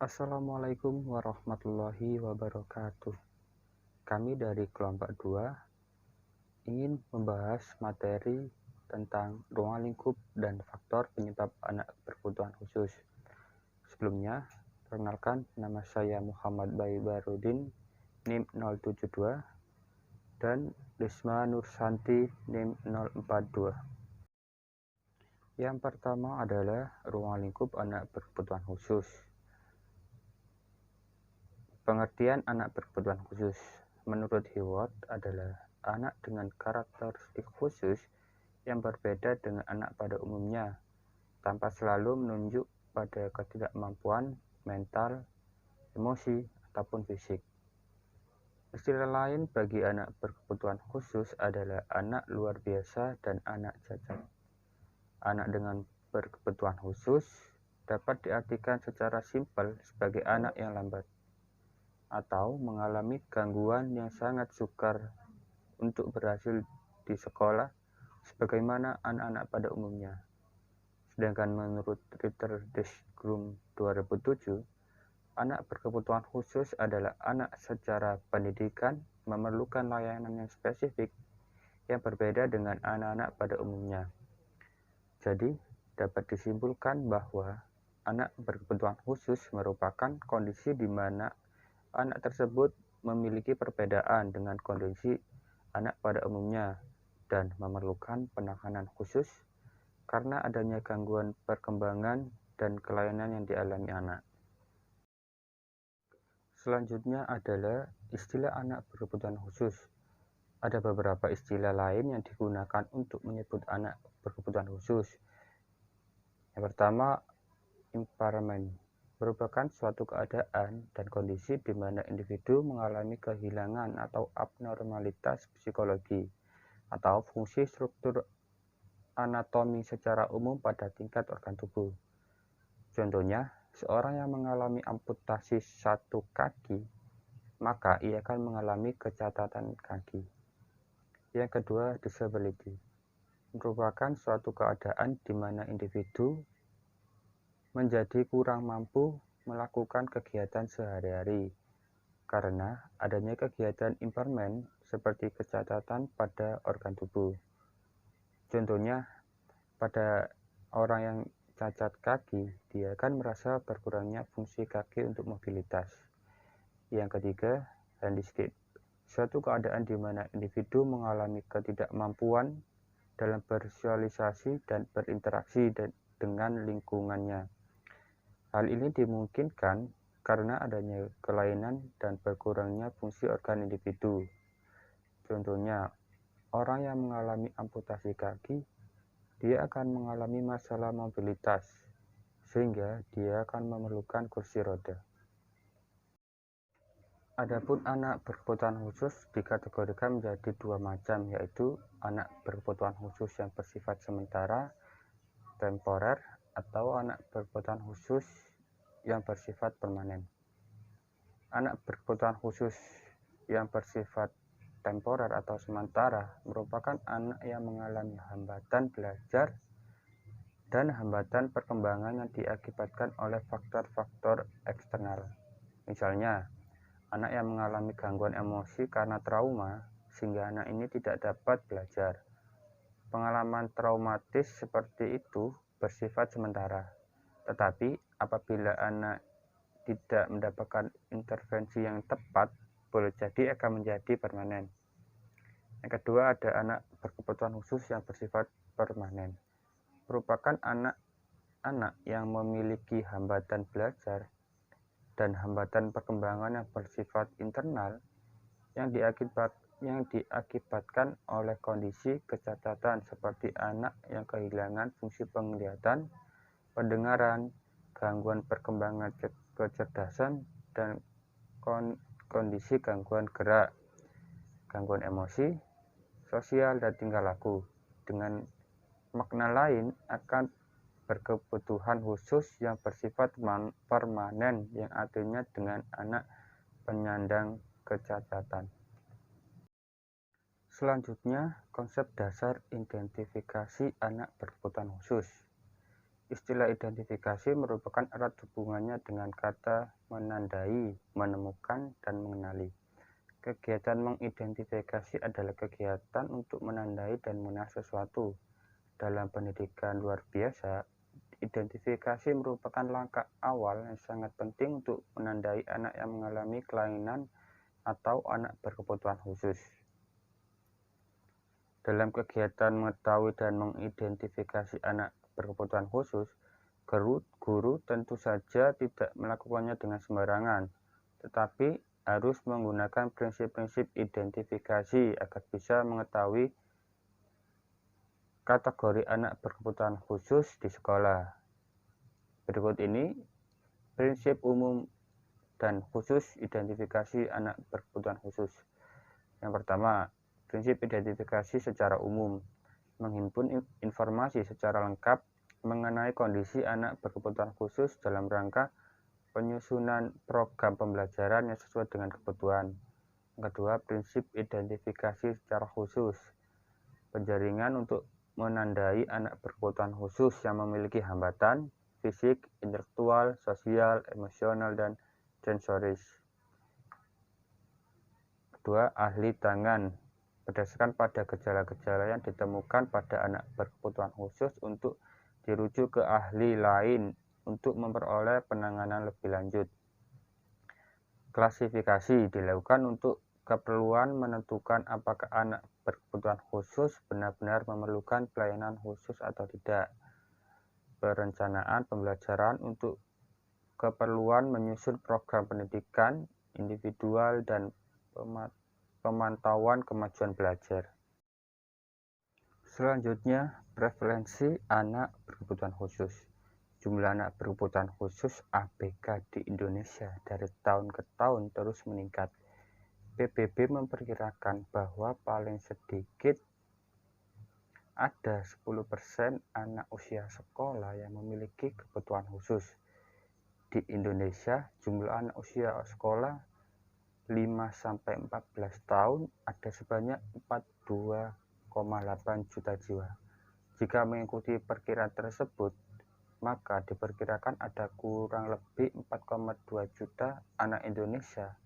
Assalamualaikum warahmatullahi wabarakatuh. Kami dari kelompok 2 ingin membahas materi tentang ruang lingkup dan faktor penyebab anak berkebutuhan khusus. Sebelumnya, perkenalkan nama saya Muhammad Baibarudin, NIM 072, dan Risma Nursanti, NIM 042. Yang pertama adalah ruang lingkup anak berkebutuhan khusus. Pengertian anak berkebutuhan khusus menurut Heward adalah anak dengan karakteristik khusus yang berbeda dengan anak pada umumnya, tanpa selalu menunjuk pada ketidakmampuan mental, emosi, ataupun fisik. Istilah lain bagi anak berkebutuhan khusus adalah anak luar biasa dan anak cacat. Anak dengan berkebutuhan khusus dapat diartikan secara simpel sebagai anak yang lambat atau mengalami gangguan yang sangat sukar untuk berhasil di sekolah sebagaimana anak-anak pada umumnya. Sedangkan menurut Ritter Desgrum 2007, anak berkebutuhan khusus adalah anak secara pendidikan memerlukan layanan yang spesifik yang berbeda dengan anak-anak pada umumnya. Jadi, dapat disimpulkan bahwa anak berkebutuhan khusus merupakan kondisi di mana anak tersebut memiliki perbedaan dengan kondisi anak pada umumnya dan memerlukan penanganan khusus karena adanya gangguan perkembangan dan kelainan yang dialami anak. Selanjutnya adalah istilah anak berkebutuhan khusus. Ada beberapa istilah lain yang digunakan untuk menyebut anak berkebutuhan khusus. Yang pertama, impairment merupakan suatu keadaan dan kondisi di mana individu mengalami kehilangan atau abnormalitas psikologi atau fungsi struktur anatomi secara umum pada tingkat organ tubuh. Contohnya, seorang yang mengalami amputasi satu kaki, maka ia akan mengalami kecacatan kaki. Yang kedua, disability merupakan suatu keadaan di mana individu menjadi kurang mampu melakukan kegiatan sehari-hari karena adanya kegiatan impairment seperti kecacatan pada organ tubuh. Contohnya, pada orang yang cacat kaki, dia akan merasa berkurangnya fungsi kaki untuk mobilitas. Yang ketiga, handicap, suatu keadaan di mana individu mengalami ketidakmampuan dalam bersosialisasi dan berinteraksi dengan lingkungannya. Hal ini dimungkinkan karena adanya kelainan dan berkurangnya fungsi organ individu. Contohnya, orang yang mengalami amputasi kaki, dia akan mengalami masalah mobilitas, sehingga dia akan memerlukan kursi roda. Adapun anak berkebutuhan khusus dikategorikan menjadi dua macam, yaitu anak berkebutuhan khusus yang bersifat sementara, temporer, atau anak berkebutuhan khusus yang bersifat permanen. Anak berkebutuhan khusus yang bersifat temporer atau sementara merupakan anak yang mengalami hambatan belajar dan hambatan perkembangan yang diakibatkan oleh faktor-faktor eksternal. Misalnya, anak yang mengalami gangguan emosi karena trauma sehingga anak ini tidak dapat belajar. Pengalaman traumatis seperti itu bersifat sementara, tetapi apabila anak tidak mendapatkan intervensi yang tepat, boleh jadi akan menjadi permanen. Yang kedua, ada anak berkebutuhan khusus yang bersifat permanen. Merupakan anak-anak yang memiliki hambatan belajar dan hambatan perkembangan yang bersifat internal yang diakibatkan oleh kondisi kecacatan seperti anak yang kehilangan fungsi penglihatan, pendengaran, gangguan perkembangan kecerdasan, dan kondisi gangguan gerak, gangguan emosi, sosial, dan tingkah laku. Dengan makna lain, akan berkebutuhan khusus yang bersifat permanen, yang artinya dengan anak penyandang kecacatan. Selanjutnya, konsep dasar identifikasi anak berkebutuhan khusus. Istilah identifikasi merupakan erat hubungannya dengan kata menandai, menemukan, dan mengenali. Kegiatan mengidentifikasi adalah kegiatan untuk menandai dan mengenal sesuatu. Dalam pendidikan luar biasa, identifikasi merupakan langkah awal yang sangat penting untuk menandai anak yang mengalami kelainan atau anak berkebutuhan khusus. Dalam kegiatan mengetahui dan mengidentifikasi anak berkebutuhan khusus, guru tentu saja tidak melakukannya dengan sembarangan, tetapi harus menggunakan prinsip-prinsip identifikasi agar bisa mengetahui kategori anak berkebutuhan khusus di sekolah. Berikut ini prinsip umum dan khusus identifikasi anak berkebutuhan khusus. Yang pertama, prinsip identifikasi secara umum, menghimpun informasi secara lengkap mengenai kondisi anak berkebutuhan khusus dalam rangka penyusunan program pembelajaran yang sesuai dengan kebutuhan. Yang kedua, prinsip identifikasi secara khusus, penjaringan untuk menandai anak berkebutuhan khusus yang memiliki hambatan fisik, intelektual, sosial, emosional, dan sensoris. Kedua, ahli tangan, berdasarkan pada gejala-gejala yang ditemukan pada anak berkebutuhan khusus untuk dirujuk ke ahli lain untuk memperoleh penanganan lebih lanjut. Klasifikasi dilakukan untuk keperluan menentukan apakah anak berkebutuhan khusus benar-benar memerlukan pelayanan khusus atau tidak. Perencanaan pembelajaran untuk keperluan menyusun program pendidikan individual dan pemantauan kemajuan belajar. Selanjutnya, prevalensi anak berkebutuhan khusus. Jumlah anak berkebutuhan khusus ABK di Indonesia dari tahun ke tahun terus meningkat. PBB memperkirakan bahwa paling sedikit ada 10% anak usia sekolah yang memiliki kebutuhan khusus. Di Indonesia, jumlah anak usia sekolah 5-14 tahun ada sebanyak 42,8 juta jiwa. Jika mengikuti perkiraan tersebut, maka diperkirakan ada kurang lebih 4,2 juta anak Indonesia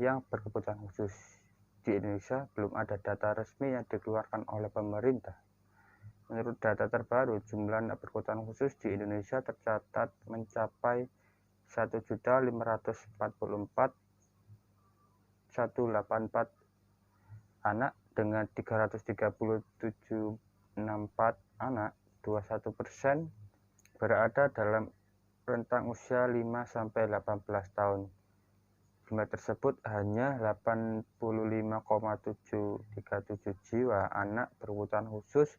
yang berkebutuhan khusus. Di Indonesia belum ada data resmi yang dikeluarkan oleh pemerintah. Menurut data terbaru, jumlah anak berkebutuhan khusus di Indonesia tercatat mencapai 1.544.184 anak dengan 337.64 anak, 21% berada dalam rentang usia 5-18 tahun. Jumlah tersebut hanya 85,737 jiwa anak berkebutuhan khusus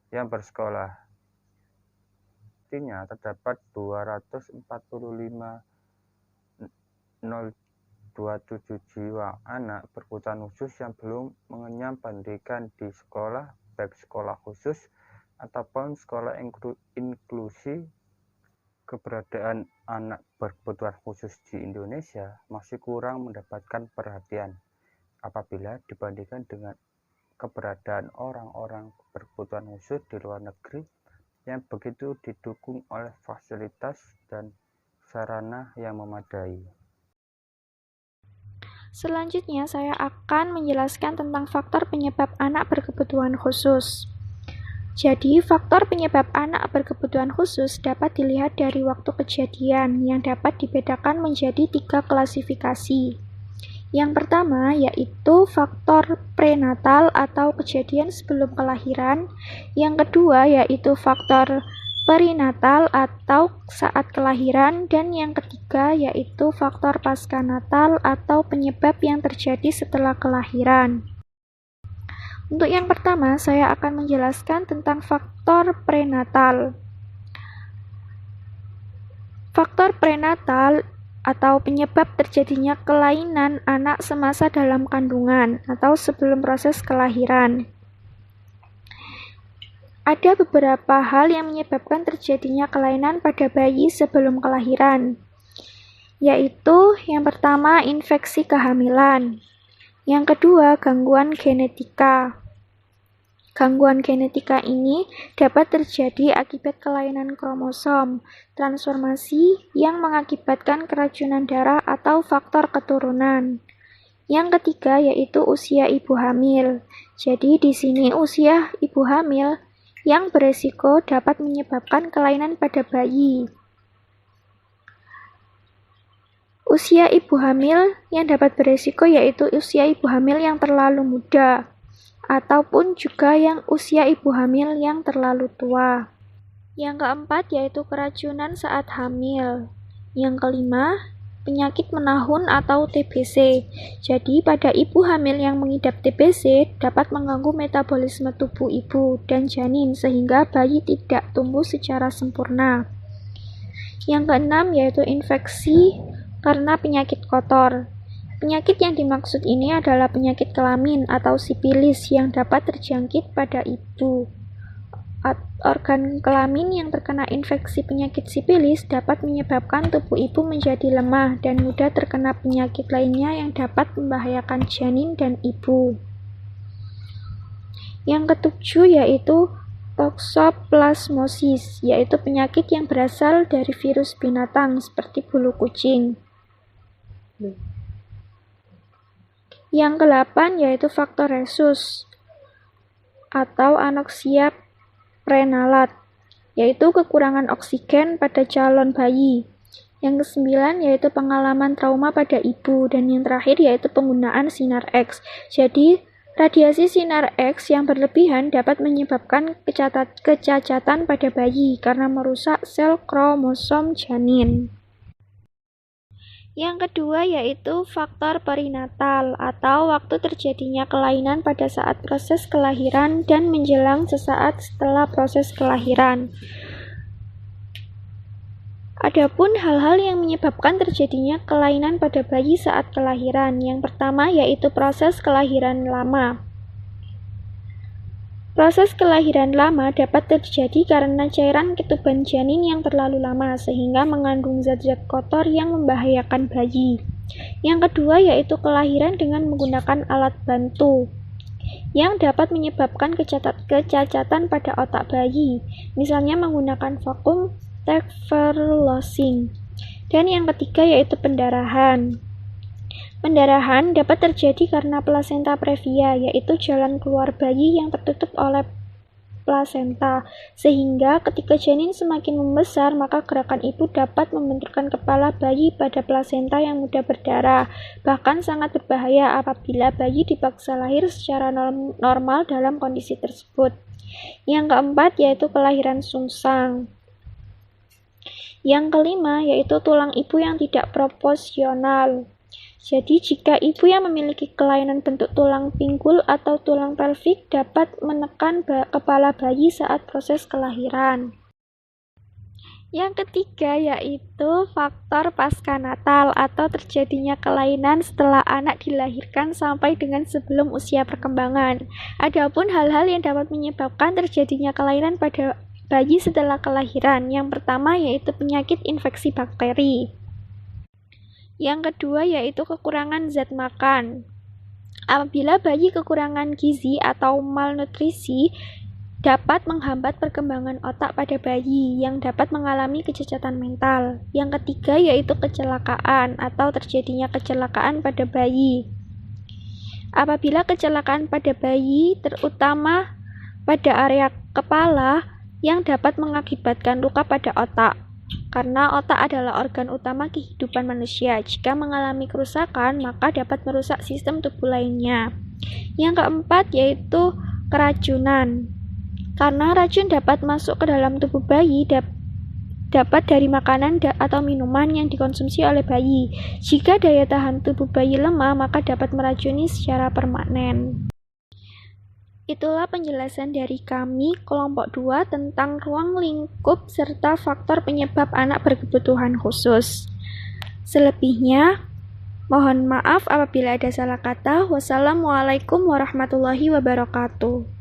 yang bersekolah. Artinya terdapat 245.027 jiwa anak berkebutuhan khusus yang belum mengenyam pendidikan di sekolah, baik sekolah khusus ataupun sekolah inklusi. Keberadaan anak berkebutuhan khusus di Indonesia masih kurang mendapatkan perhatian apabila dibandingkan dengan keberadaan orang-orang berkebutuhan khusus di luar negeri yang begitu didukung oleh fasilitas dan sarana yang memadai. Selanjutnya, saya akan menjelaskan tentang faktor penyebab anak berkebutuhan khusus. Jadi, faktor penyebab anak berkebutuhan khusus dapat dilihat dari waktu kejadian yang dapat dibedakan menjadi 3 klasifikasi. Yang pertama yaitu faktor prenatal atau kejadian sebelum kelahiran. Yang kedua yaitu faktor perinatal atau saat kelahiran. Dan yang ketiga yaitu faktor paskanatal atau penyebab yang terjadi setelah kelahiran. Untuk yang pertama, saya akan menjelaskan tentang faktor prenatal. Faktor prenatal atau penyebab terjadinya kelainan anak semasa dalam kandungan atau sebelum proses kelahiran. Ada beberapa hal yang menyebabkan terjadinya kelainan pada bayi sebelum kelahiran, yaitu yang pertama infeksi kehamilan, yang kedua gangguan genetika, Gangguan genetika ini dapat terjadi akibat kelainan kromosom, transformasi yang mengakibatkan keracunan darah atau faktor keturunan. Yang ketiga yaitu usia ibu hamil. Jadi di sini usia ibu hamil yang beresiko dapat menyebabkan kelainan pada bayi. Usia ibu hamil yang dapat beresiko yaitu usia ibu hamil yang terlalu muda, ataupun juga yang usia ibu hamil yang terlalu tua. Yang keempat yaitu keracunan saat hamil. Yang kelima, penyakit menahun atau TBC. Jadi pada ibu hamil yang mengidap TBC dapat mengganggu metabolisme tubuh ibu dan janin sehingga bayi tidak tumbuh secara sempurna. Yang keenam yaitu infeksi karena penyakit kotor. Penyakit yang dimaksud ini adalah penyakit kelamin atau sipilis yang dapat terjangkit pada ibu. Organ kelamin yang terkena infeksi penyakit sipilis dapat menyebabkan tubuh ibu menjadi lemah dan mudah terkena penyakit lainnya yang dapat membahayakan janin dan ibu. Yang ketujuh yaitu toxoplasmosis, yaitu penyakit yang berasal dari virus binatang seperti bulu kucing. Yang kedelapan yaitu faktor rhesus atau anoksia prenalat, yaitu kekurangan oksigen pada calon bayi. Yang kesembilan yaitu pengalaman trauma pada ibu, dan yang terakhir yaitu penggunaan sinar X. Jadi, radiasi sinar X yang berlebihan dapat menyebabkan kecacatan pada bayi karena merusak sel kromosom janin. Yang kedua yaitu faktor perinatal atau waktu terjadinya kelainan pada saat proses kelahiran dan menjelang sesaat setelah proses kelahiran. Adapun hal-hal yang menyebabkan terjadinya kelainan pada bayi saat kelahiran. Yang pertama yaitu proses kelahiran lama. Proses kelahiran lama dapat terjadi karena cairan ketuban janin yang terlalu lama sehingga mengandung zat-zat kotor yang membahayakan bayi. Yang kedua yaitu kelahiran dengan menggunakan alat bantu yang dapat menyebabkan kecacatan pada otak bayi, misalnya menggunakan vakum tachyferlosing. Dan yang ketiga yaitu pendarahan. Pendarahan dapat terjadi karena plasenta previa, yaitu jalan keluar bayi yang tertutup oleh plasenta, sehingga ketika janin semakin membesar, maka gerakan ibu dapat membenturkan kepala bayi pada plasenta yang mudah berdarah. Bahkan sangat berbahaya apabila bayi dipaksa lahir secara normal dalam kondisi tersebut. Yang keempat yaitu kelahiran sungsang. Yang kelima yaitu tulang ibu yang tidak proporsional. Jadi, jika ibu yang memiliki kelainan bentuk tulang pinggul atau tulang pelvik dapat menekan kepala bayi saat proses kelahiran. Yang ketiga yaitu faktor paskanatal atau terjadinya kelainan setelah anak dilahirkan sampai dengan sebelum usia perkembangan. Adapun hal-hal yang dapat menyebabkan terjadinya kelainan pada bayi setelah kelahiran. Yang pertama yaitu penyakit infeksi bakteri. Yang kedua yaitu kekurangan zat makan. Apabila bayi kekurangan gizi atau malnutrisi dapat menghambat perkembangan otak pada bayi yang dapat mengalami kecacatan mental. Yang ketiga yaitu kecelakaan atau terjadinya kecelakaan pada bayi. Apabila kecelakaan pada bayi terutama pada area kepala yang dapat mengakibatkan luka pada otak. Karena otak adalah organ utama kehidupan manusia. Jika mengalami kerusakan, maka dapat merusak sistem tubuh lainnya. Yang keempat yaitu keracunan. Karena racun dapat masuk ke dalam tubuh bayi, dapat dari makanan atau minuman yang dikonsumsi oleh bayi. Jika daya tahan tubuh bayi lemah, maka dapat meracuni secara permanen. Itulah penjelasan dari kami kelompok 2 tentang ruang lingkup serta faktor penyebab anak berkebutuhan khusus. Selebihnya, mohon maaf apabila ada salah kata. Wassalamualaikum warahmatullahi wabarakatuh.